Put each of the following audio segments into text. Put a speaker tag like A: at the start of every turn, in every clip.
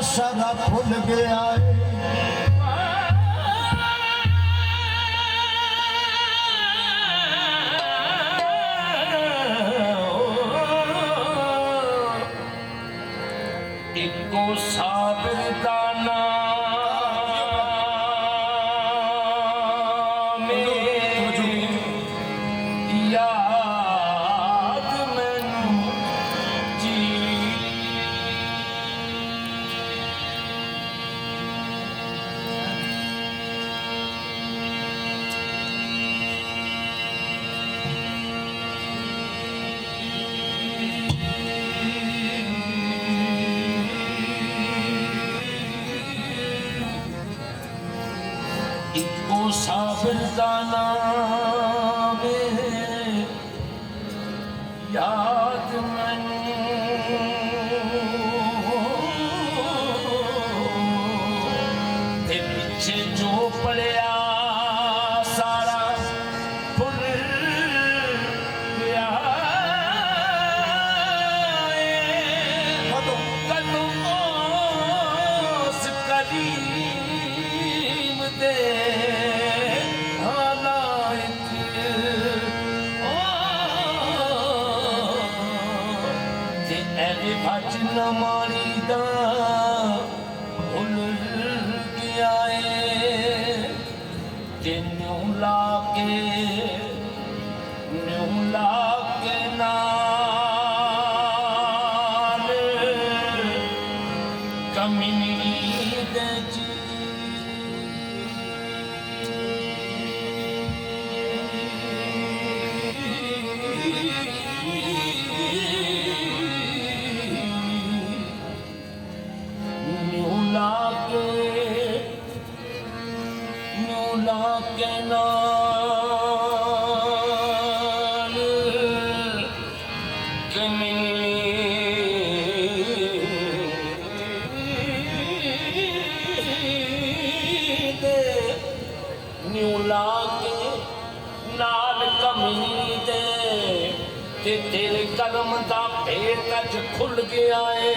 A: सारा भूल गया है।
B: इको साबिर दाना याद मैनू जी इको साबिर दाना याद मैनू ते पिछे जो पढ़िया सारा भुल गया कदों उस करीम दे भजन मारी दा भुल गया है न्यू लाके नाल कमीनी दे जी के नाल न्यूला के नाल कमी दे तेरे कदम दा भेद अज खुल गया है।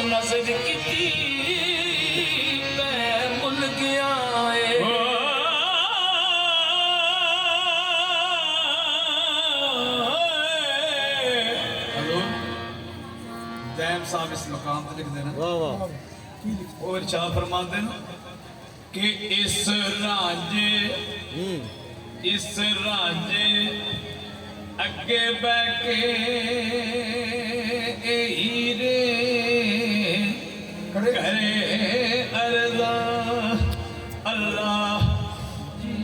B: नजर की मैं भूल गया है।
C: दैम साहब इस मकाम पे लिख देना और चाह फरमाते हैं कि इस रांझे अगे बह के हीरे करे अरज़ा अल्लाह जी।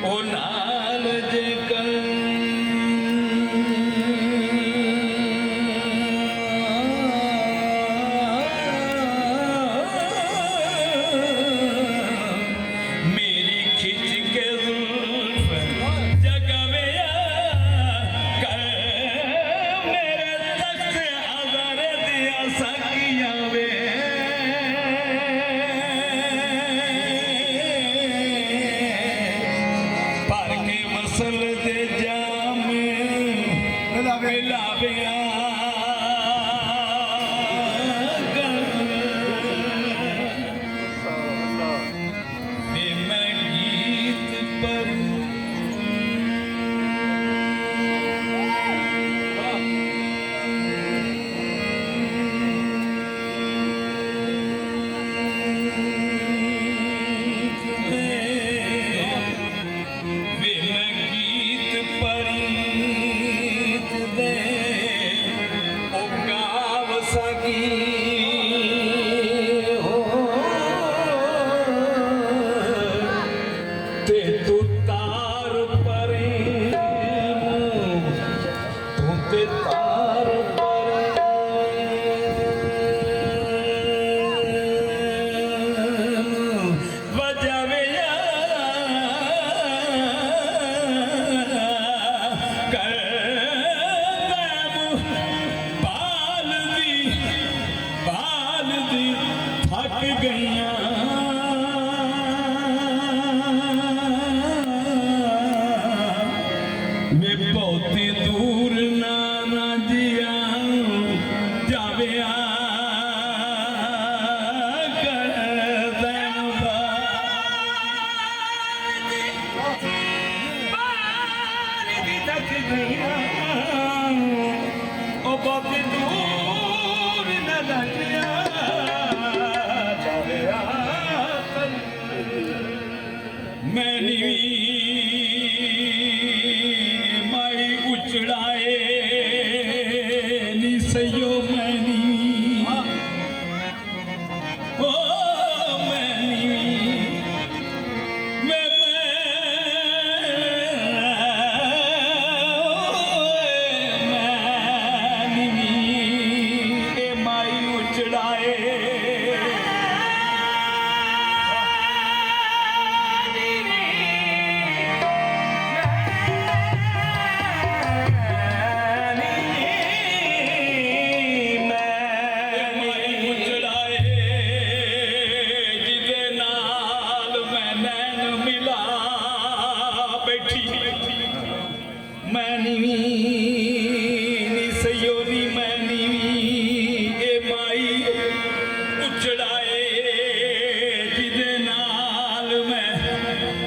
C: ਉਹ ਨਾਲ ਜੇ ਮੇਰੀ ਖਿੱਚ ਕੇ ਜ਼ੁਲਫ ਜਗਾਵਿਆ ਕਰ ਮੇਰੇ ਤਖਤ ਅਜ਼ਰ ਦੀਆਂ ਸਾਕੀਆਂ ਵੇ ਭਰ ਕੇ ਮਸਲ ਦੇ ਜਾਮ ਮਿਲਾਵਿਆ ਵੇ ਮੈਂ ਗੀਤ ਪਰ ਵੇ ਮੈਂ ਗੀਤ ਪਰੀਤ ਦੇ ਉਹ ਗਾਵ ਸਕੀ ਹੋ ਤੇ ਤੂੰ ਤਾਰ ਪਰੇ ਤੂੰ ਤੇ ਤਾਰ ਵਜਾਵਿਆ ਕਰ ਬਾਲ ਦੀ ਥੱਕ ਗਈਆਂ ਵੇ ਬਹੁਤੀ ਦੂਰ ਨਾ ਜਿਆ ਜਾਵਿਆ ਕਰ ਥੱਕ ਗਈਆਂ ਉਹ ਬਹੁਤੀ ਦੂਰ ਨਾ ਜਿਆ ਜਾਵਿਆ ਕਰ ਮੈਨੀ ਮਾਈ ਉਚੜਾਏ ਨੀ ਸਈਓ ਮੈਨੀ ਓ ਮੈਨੀ ਇਹ ਮਾਈ ਉਚੜਾਏ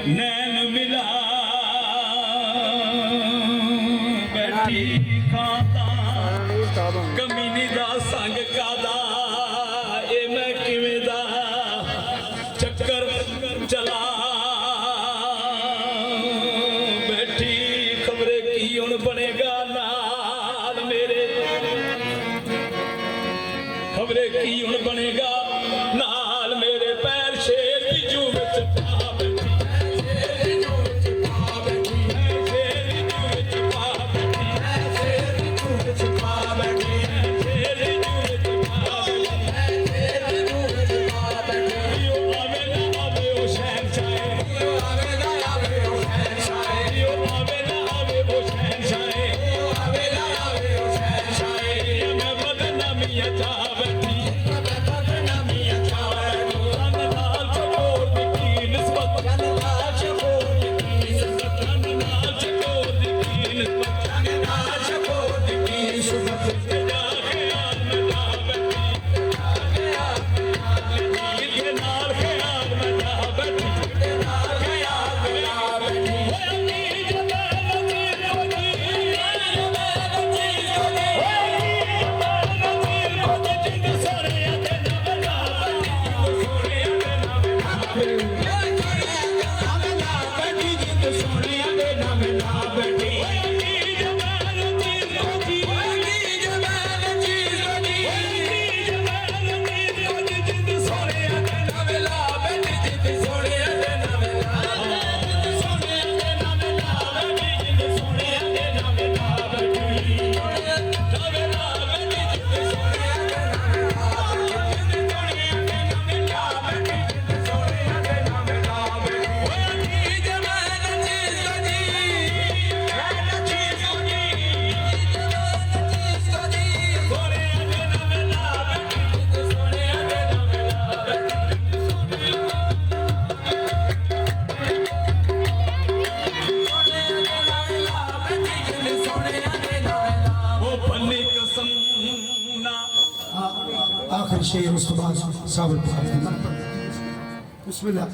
C: नैन मिला बैठी खाता कमीनी दा संग कादा ए मैं किवें दा चक्कर चला बैठी खबरे की हुण बनेगा नाल मेरे खबरे की हुण बनेगा नाल मेरे पैर शेर दी जू विच पा बैठी
D: शेर उस तो बाद साबर बिस्मिल्लाह।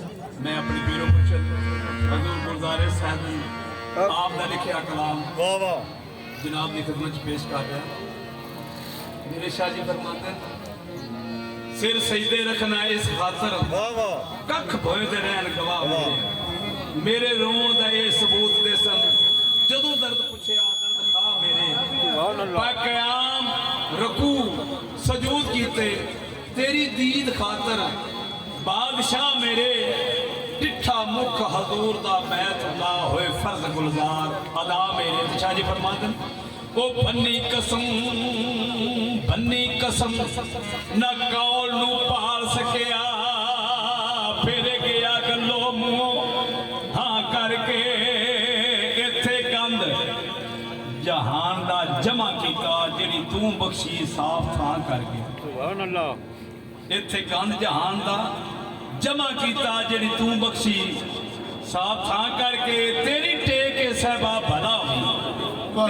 C: मैं अपने पीरों पर चल हजूर गुरदारे साहब आप का लिखिया कलाम
A: वाह वाह
C: जनाब की खिदमत पेश कर रहा। मेरे शाह जी फरमाते सिर सजदे रखना इस खातर
A: वाह वाह
C: कख भोए दे रहन गवाह मेरे रों दा ये सबूत दे सन जदों दर्द पुछया दर्द खा मेरे पाकयाम रकू सजूद कीते तेरी दीद खातर बादशाह मेरे टिठा मुख हजूर दा बैतुल्ला होए फर्ज गुलजार अदा मेरे शाह जी फरमाते ओ बन्नी कसम न कौल नू पाल सकिया फिर गया गलो मुंह हाँ करके इत्थे कंध जहान दा जमा कीता जेड़ी तू बख्शी साफ थां करके
A: सुभान अल्लाह
C: इत्थे कंध जहान दा जमा कीता जेड़ी तू बख्शी साफ थां करके तेरी टेक सहबा भला हुई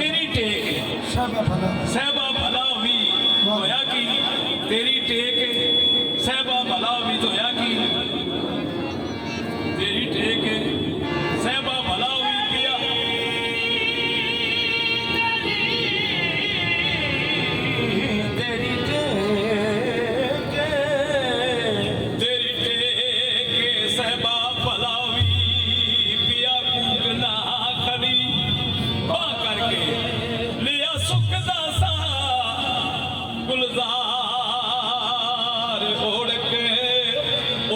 C: तेरी टेक सहबा भला हुई होया कि तेरी टेक सहबा भला हुई होया कि तेरी टेक सहबा भला हुई पिया तेरी टेक सहबा भला हुई पिया कूकना खड़ी बां करके लिया सुखदा सा गुलजार ओढ़ के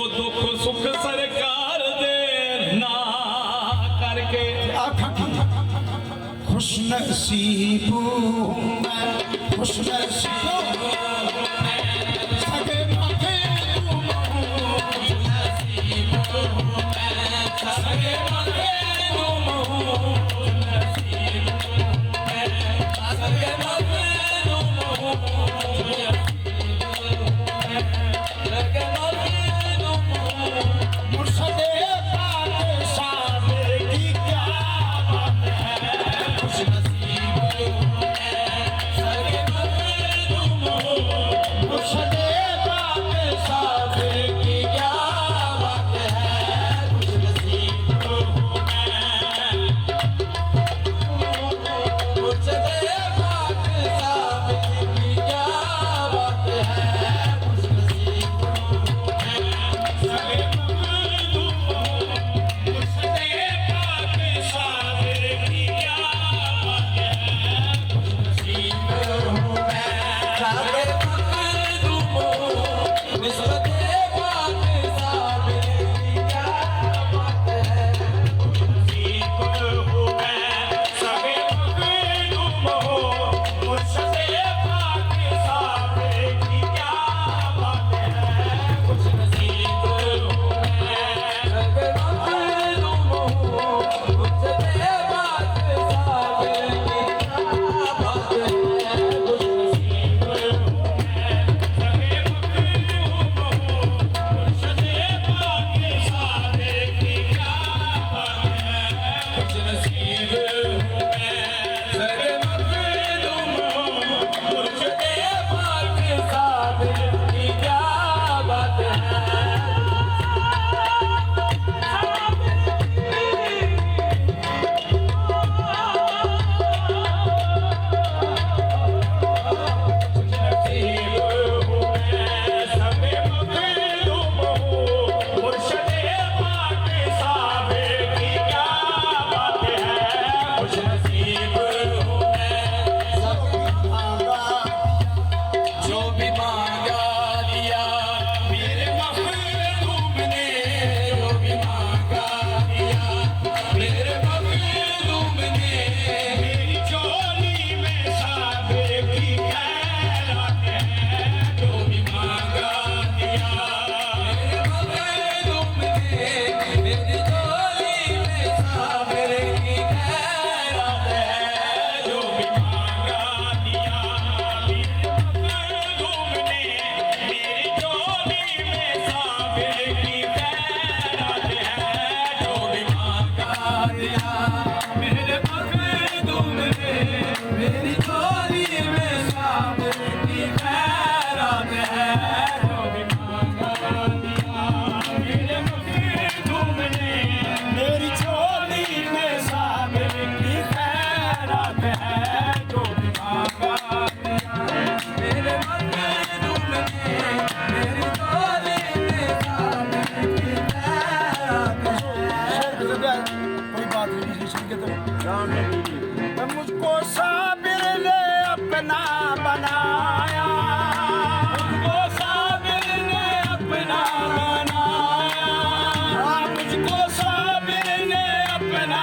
C: ओ दुख सुख सरकार दे ना करके
D: खुश नसीब खुश नसीब सगे माथे
B: सगे माथे
D: मेरी झोली में सावन की खैरात है।
E: मुझको साबिर ने अपना बनाया, मुझको साबिर ने अपना बनाया, मुझको साबिर ने अपना